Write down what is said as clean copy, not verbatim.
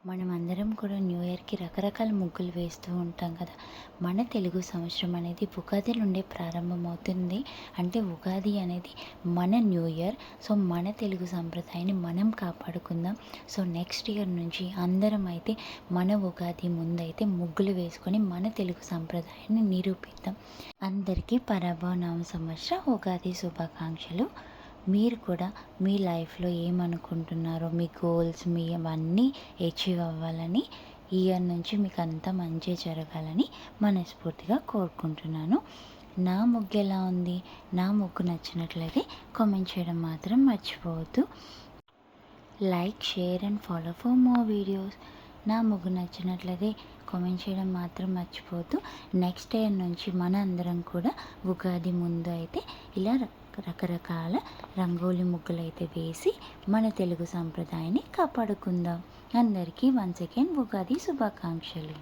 మనమందరం కూడా న్యూ ఇయర్‌కి రకరకాల ముగ్గులు వేస్తూ ఉంటాం కదా! మన తెలుగు సంవత్సరం అనేది ఉగాది నుండే ప్రారంభమవుతుంది. అంటే ఉగాది అనేది మన న్యూ ఇయర్. సో, మన తెలుగు సంప్రదాయాన్ని మనం కాపాడుకుందాం. సో, నెక్స్ట్ ఇయర్ నుంచి అందరం అయితే మన ఉగాది ముందైతే ముగ్గులు వేసుకొని మన తెలుగు సంప్రదాయాన్ని నిరూపిద్దాం. అందరికీ పరాభవ సంవత్సర ఉగాది శుభాకాంక్షలు. మీరు కూడా మీ లైఫ్‌లో ఏమనుకుంటున్నారో, మీ గోల్స్ మీ అవన్నీ అచీవ్ అవ్వాలని, ఈ ఇయర్ నుంచి మీకు అంతా మంచే జరగాలని మనస్ఫూర్తిగా కోరుకుంటున్నాను. నా ముగ్గు ఎలా ఉంది? నా ముగ్గు నచ్చినట్లయితే కామెంట్ చేయడం మాత్రం మర్చిపోవద్దు. Like, share and follow for more videos. నా ముగ్గు నచ్చినట్లయితే కామెంట్ చేయడం మాత్రం మర్చిపోవద్దు. నెక్స్ట్ ఇయర్ నుంచి మన అందరం కూడా ఉగాది ముందు అయితే ఇలా రకరకాల రంగోలి ముగ్గులు అయితే వేసి మన తెలుగు సంప్రదాయాన్ని కాపాడుకుందాం. అందరికీ వన్స్ అగైన్ ఉగాది శుభాకాంక్షలు.